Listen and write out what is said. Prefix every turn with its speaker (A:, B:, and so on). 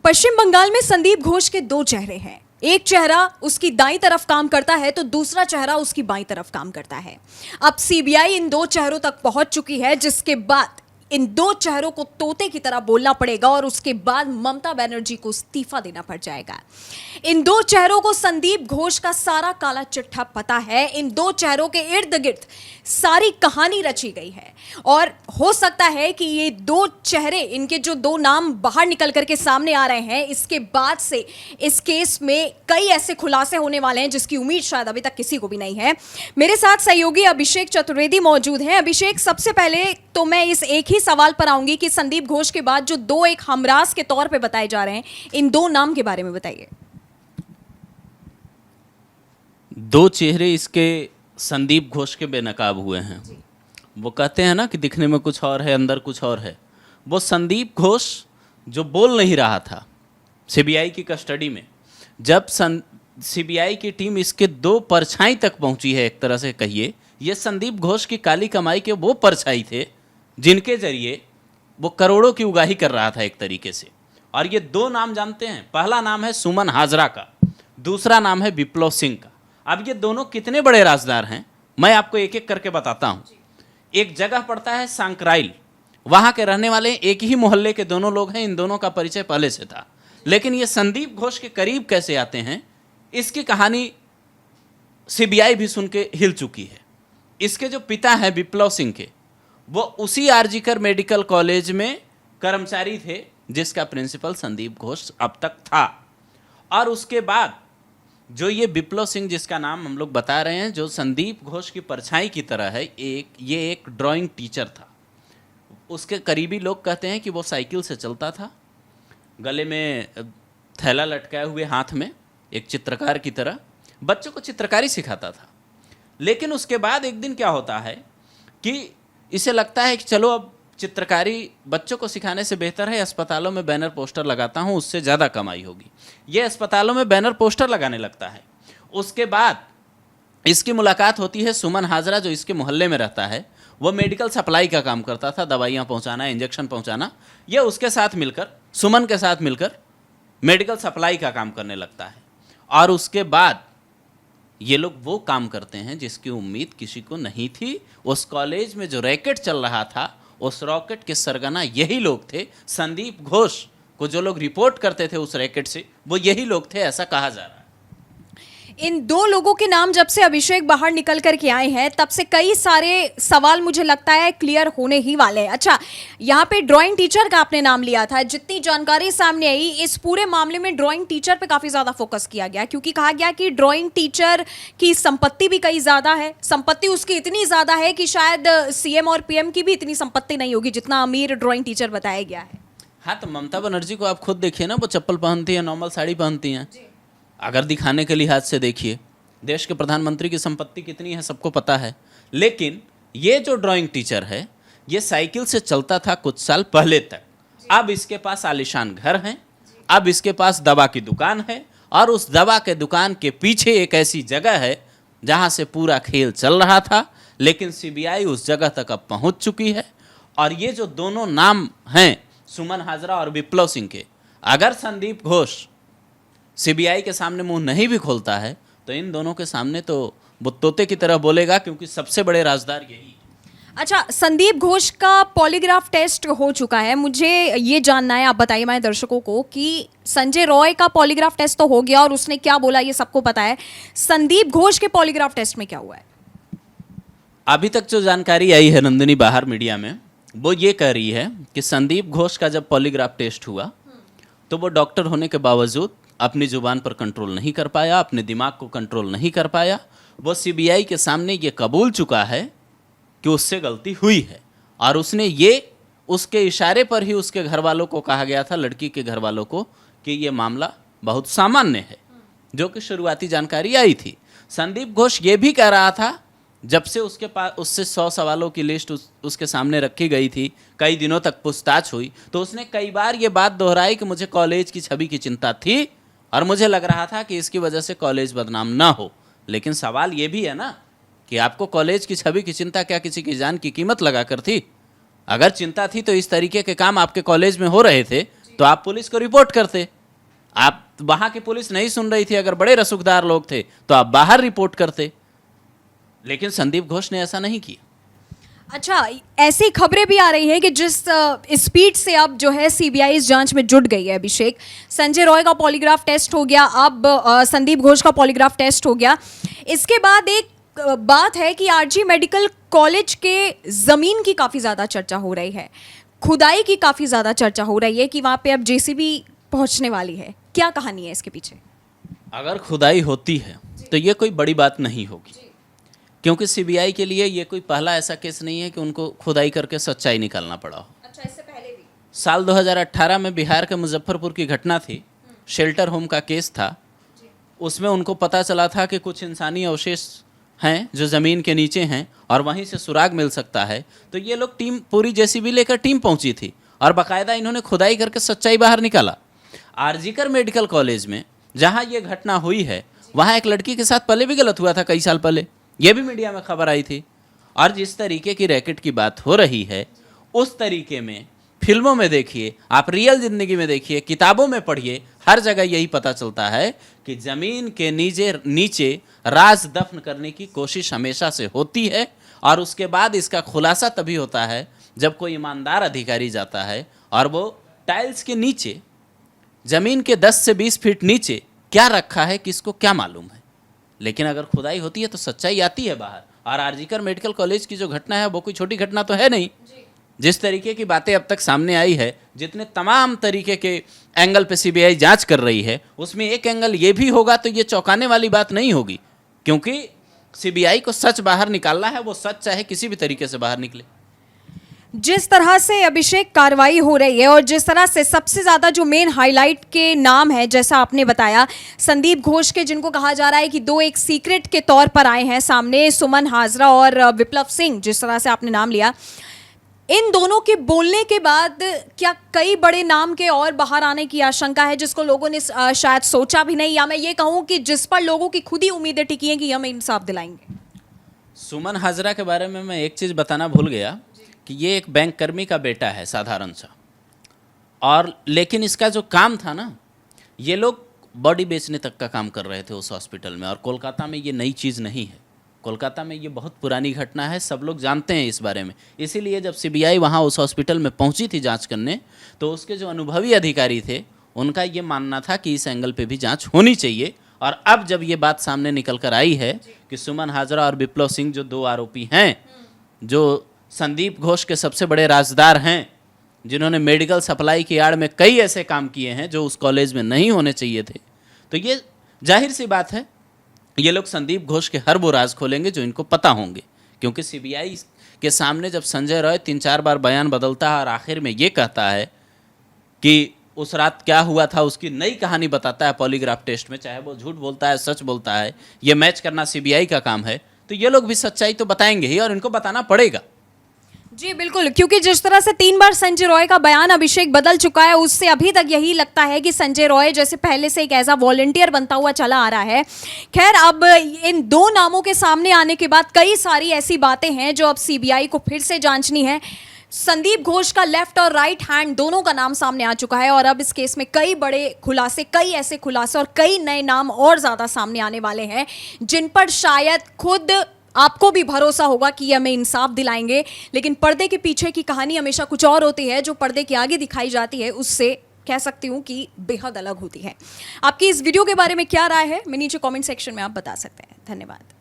A: पश्चिम बंगाल में संदीप घोष के दो चेहरे हैं। एक चेहरा उसकी दाईं तरफ काम करता है तो दूसरा चेहरा उसकी बाईं तरफ काम करता है। अब सीबीआई इन दो चेहरों तक पहुंच चुकी है, जिसके बाद इन दो चेहरों को तोते की तरह बोलना पड़ेगा और उसके बाद ममता बनर्जी को इस्तीफा देना पड़ जाएगा। इन दो चेहरों को संदीप घोष का सारा काला चिट्ठा पता है। इन दो चेहरों के इर्द गिर्द सारी कहानी रची गई है और हो सकता है कि ये दो चेहरे, इनके जो दो नाम बाहर निकल करके सामने आ रहे हैं, इसके बाद से इस केस में कई ऐसे खुलासे होने वाले हैं जिसकी उम्मीद शायद अभी तक किसी को भी नहीं है। मेरे साथ सहयोगी अभिषेक चतुर्वेदी मौजूद हैं। अभिषेक, सबसे पहले तो मैं इस एक ही सवाल पर आऊंगी कि संदीप घोष के बाद जो दो एक हमराज के तौर पे बताए जा रहे हैं, इन दो नाम के बारे में बताइए।
B: दो चेहरे इसके संदीप घोष के बेनकाब हुए हैं। वो कहते हैं ना कि दिखने में कुछ और है, अंदर कुछ और है। वो संदीप घोष जो बोल नहीं रहा था सीबीआई की कस्टडी में, जब सीबीआई की टीम इसके दो परछाई तक पहुंची है, एक तरह से कहिए ये संदीप घोष की काली कमाई के वो परछाई थे जिनके जरिए वो करोड़ों की उगाही कर रहा था एक तरीके से। और ये दो नाम जानते हैं, पहला नाम है सुमन हाजरा का, दूसरा नाम है विप्लव सिंह का। अब ये दोनों कितने बड़े राजदार हैं मैं आपको एक एक करके बताता हूँ। एक जगह पड़ता है सांकराइल, वहाँ के रहने वाले एक ही मोहल्ले के दोनों लोग हैं। इन दोनों का परिचय पहले से था, लेकिन ये संदीप घोष के करीब कैसे आते हैं इसकी कहानी सीबीआई भी सुन के हिल चुकी है। इसके जो पिता हैं विप्लव सिंह के, वो उसी आरजीकर मेडिकल कॉलेज में कर्मचारी थे जिसका प्रिंसिपल संदीप घोष अब तक था। और उसके बाद जो ये विप्लव सिंह जिसका नाम हम लोग बता रहे हैं, जो संदीप घोष की परछाई की तरह है, ये एक ड्राइंग टीचर था। उसके करीबी लोग कहते हैं कि वो साइकिल से चलता था, गले में थैला लटकाए हुए, हाथ में एक चित्रकार की तरह बच्चों को चित्रकारी सिखाता था। लेकिन उसके बाद एक दिन क्या होता है कि इसे लगता है कि चलो अब चित्रकारी बच्चों को सिखाने से बेहतर है अस्पतालों में बैनर पोस्टर लगाता हूँ, उससे ज़्यादा कमाई होगी। ये अस्पतालों में बैनर पोस्टर लगाने लगता है। उसके बाद इसकी मुलाकात होती है सुमन हाजरा, जो इसके मोहल्ले में रहता है। वो मेडिकल सप्लाई का काम करता था, दवाइयाँ पहुँचाना, इंजेक्शन पहुँचाना। ये उसके साथ मिलकर, सुमन के साथ मिलकर मेडिकल सप्लाई का काम करने लगता है। और उसके बाद ये लोग वो काम करते हैं जिसकी उम्मीद किसी को नहीं थी। उस कॉलेज में जो रैकेट चल रहा था, उस रॉकेट के सरगना यही लोग थे। संदीप घोष को जो लोग रिपोर्ट करते थे उस रैकेट से, वो यही लोग थे, ऐसा कहा जा रहा है।
A: इन दो लोगों के नाम जब से अभिषेक बाहर निकल कर के आए हैं, तब से कई सारे सवाल मुझे लगता है क्लियर होने ही वाले हैं। अच्छा, यहाँ पे ड्राइंग टीचर का आपने नाम लिया था। जितनी जानकारी सामने आई, इस पूरे मामले में ड्राइंग टीचर पे काफी ज्यादा फोकस किया गया, क्योंकि कहा गया कि ड्राइंग टीचर की संपत्ति भी कई ज्यादा है। संपत्ति उसकी इतनी ज्यादा है कि शायद सीएम और पीएम की भी इतनी संपत्ति नहीं होगी जितना अमीर ड्राइंग टीचर बताया गया है।
B: हाँ, तो ममता बनर्जी को आप खुद देखिए ना, वो चप्पल पहनती है, नॉर्मल साड़ी पहनती हैं। अगर दिखाने के लिहाज से देखिए, देश के प्रधानमंत्री की संपत्ति कितनी है सबको पता है। लेकिन ये जो ड्राइंग टीचर है, ये साइकिल से चलता था कुछ साल पहले तक। अब इसके पास आलीशान घर हैं, अब इसके पास दवा की दुकान है, और उस दवा के दुकान के पीछे एक ऐसी जगह है जहां से पूरा खेल चल रहा था। लेकिन सीबीआई उस जगह तक अब पहुंच चुकी है। और ये जो दोनों नाम हैं, सुमन हाजरा और विप्लव सिंह के, अगर संदीप घोष सीबीआई के सामने मुंह नहीं भी खोलता है तो इन दोनों के सामने तो वो तोते की तरह बोलेगा, क्योंकि सबसे बड़े राजदार यही।
A: अच्छा, संदीप घोष का पॉलीग्राफ टेस्ट हो चुका है। मुझे ये जानना है, आप बताइए हमारे दर्शकों को, कि संजय रॉय का पॉलीग्राफ टेस्ट तो हो गया और उसने क्या बोला ये सबको पता है। संदीप घोष के पॉलीग्राफ टेस्ट में क्या हुआ है?
B: अभी तक जो जानकारी आई है नंदिनी बाहर मीडिया में, वो ये कह रही है कि संदीप घोष का जब पॉलीग्राफ टेस्ट हुआ तो वो डॉक्टर होने के बावजूद अपनी जुबान पर कंट्रोल नहीं कर पाया, अपने दिमाग को कंट्रोल नहीं कर पाया। वो सीबीआई के सामने ये कबूल चुका है कि उससे गलती हुई है, और उसने ये उसके इशारे पर ही उसके घर वालों को कहा गया था, लड़की के घर वालों को, कि ये मामला बहुत सामान्य है, जो कि शुरुआती जानकारी आई थी। संदीप घोष ये भी कह रहा था, जब से उसके पास उससे 100 सवालों की लिस्ट उसके सामने रखी गई थी, कई दिनों तक पूछताछ हुई, तो उसने कई बार ये बात दोहराई कि मुझे कॉलेज की छवि की चिंता थी और मुझे लग रहा था कि इसकी वजह से कॉलेज बदनाम ना हो। लेकिन सवाल ये भी है ना कि आपको कॉलेज की छवि की चिंता क्या किसी की जान की कीमत लगा कर थी? अगर चिंता थी तो इस तरीके के काम आपके कॉलेज में हो रहे थे तो आप पुलिस को रिपोर्ट करते, आप वहां की पुलिस नहीं सुन रही थी, अगर बड़े रसूखदार लोग थे तो आप बाहर रिपोर्ट करते, लेकिन संदीप घोष ने ऐसा नहीं किया।
A: अच्छा, ऐसी खबरें भी आ रही हैं कि जिस स्पीड से अब जो है सीबीआई इस जांच में जुट गई है अभिषेक, संजय रॉय का पॉलीग्राफ टेस्ट हो गया, अब संदीप घोष का पॉलीग्राफ टेस्ट हो गया, इसके बाद एक बात है कि आरजी मेडिकल कॉलेज के ज़मीन की काफ़ी ज़्यादा चर्चा हो रही है, खुदाई की काफ़ी ज़्यादा चर्चा हो रही है कि वहाँ पे अब जेसीबी पहुँचने वाली है। क्या कहानी है इसके पीछे?
B: अगर खुदाई होती है तो ये कोई बड़ी बात नहीं होगी, क्योंकि सीबीआई के लिए ये कोई पहला ऐसा केस नहीं है कि उनको खुदाई करके सच्चाई निकालना पड़ा हो।
A: अच्छा, इससे पहले भी
B: साल 2018 में बिहार के मुजफ्फरपुर की घटना थी, शेल्टर होम का केस था। उसमें उनको पता चला था कि कुछ इंसानी अवशेष हैं जो ज़मीन के नीचे हैं और वहीं से सुराग मिल सकता है, तो ये लोग टीम पूरी जेसीबी लेकर टीम पहुंची थी और बाकायदा इन्होंने खुदाई करके सच्चाई बाहर निकाला। आरजीकर मेडिकल कॉलेज में जहां ये घटना हुई है, वहां एक लड़की के साथ पहले भी गलत हुआ था कई साल पहले, ये भी मीडिया में खबर आई थी। और जिस तरीके की रैकेट की बात हो रही है, उस तरीके में फिल्मों में देखिए, आप रियल ज़िंदगी में देखिए, किताबों में पढ़िए, हर जगह यही पता चलता है कि ज़मीन के नीचे राज दफन करने की कोशिश हमेशा से होती है। और उसके बाद इसका खुलासा तभी होता है जब कोई ईमानदार अधिकारी जाता है और वो टाइल्स के नीचे, ज़मीन के 10 से 20 फीट नीचे क्या रखा है किसको क्या मालूम है। लेकिन अगर खुदाई होती है तो सच्चाई आती है बाहर। और आरजीकर मेडिकल कॉलेज की जो घटना है वो कोई छोटी घटना तो है नहीं। जिस तरीके की बातें अब तक सामने आई है, जितने तमाम तरीके के एंगल पे सीबीआई जांच कर रही है, उसमें एक एंगल ये भी होगा तो ये चौंकाने वाली बात नहीं होगी, क्योंकि सीबीआई को सच बाहर निकालना है, वो सच चाहे किसी भी तरीके से बाहर निकले।
A: जिस तरह से अभिषेक कार्रवाई हो रही है और जिस तरह से सबसे ज़्यादा जो मेन हाईलाइट के नाम है, जैसा आपने बताया, संदीप घोष के, जिनको कहा जा रहा है कि दो एक सीक्रेट के तौर पर आए हैं सामने, सुमन हाजरा और विप्लव सिंह, जिस तरह से आपने नाम लिया, इन दोनों के बोलने के बाद क्या कई बड़े नाम के और बाहर आने की आशंका है, जिसको लोगों ने शायद सोचा भी नहीं, या मैं ये कहूँ कि जिस पर लोगों की खुद ही उम्मीदें टिकी हैं कि हमें इंसाफ दिलाएंगे?
B: सुमन हाजरा के बारे में मैं एक चीज़ बताना भूल गया कि ये एक बैंक कर्मी का बेटा है साधारण सा, और लेकिन इसका जो काम था ना, ये लोग बॉडी बेचने तक का काम कर रहे थे उस हॉस्पिटल में। और कोलकाता में ये नई चीज़ नहीं है, कोलकाता में ये बहुत पुरानी घटना है, सब लोग जानते हैं इस बारे में। इसीलिए जब सीबीआई वहाँ उस हॉस्पिटल में पहुँची थी जांच करने, तो उसके जो अनुभवी अधिकारी थे उनका ये मानना था कि इस एंगल पे भी जांच होनी चाहिए। और अब जब ये बात सामने निकल कर आई है कि सुमन हाजरा और विप्लव सिंह जो दो आरोपी हैं, जो संदीप घोष के सबसे बड़े राजदार हैं, जिन्होंने मेडिकल सप्लाई की आड़ में कई ऐसे काम किए हैं जो उस कॉलेज में नहीं होने चाहिए थे, तो ये जाहिर सी बात है ये लोग संदीप घोष के हर वो राज खोलेंगे जो इनको पता होंगे। क्योंकि सीबीआई के सामने जब संजय रॉय 3-4 बार बयान बदलता है और आखिर में ये कहता है कि उस रात क्या हुआ था, उसकी नई कहानी बताता है पॉलीग्राफ टेस्ट में, चाहे वो झूठ बोलता है सच बोलता है, ये मैच करना सीबीआई का काम है, तो ये लोग भी सच्चाई तो बताएंगे ही और इनको बताना पड़ेगा।
A: जी बिल्कुल, क्योंकि जिस तरह से 3 बार संजय रॉय का बयान अभिषेक बदल चुका है, उससे अभी तक यही लगता है कि संजय रॉय जैसे पहले से एक एज अ वॉलंटियर बनता हुआ चला आ रहा है। खैर, अब इन दो नामों के सामने आने के बाद कई सारी ऐसी बातें हैं जो अब सीबीआई को फिर से जांचनी है। संदीप घोष का लेफ्ट और राइट हैंड दोनों का नाम सामने आ चुका है और अब इस केस में कई बड़े खुलासे, कई ऐसे खुलासे और कई नए नाम और ज़्यादा सामने आने वाले हैं, जिन पर शायद खुद आपको भी भरोसा होगा कि ये हमें इंसाफ दिलाएंगे। लेकिन पर्दे के पीछे की कहानी हमेशा कुछ और होती है, जो पर्दे के आगे दिखाई जाती है उससे कह सकती हूँ कि बेहद अलग होती है। आपकी इस वीडियो के बारे में क्या राय है, मैं नीचे कमेंट सेक्शन में आप बता सकते हैं। धन्यवाद।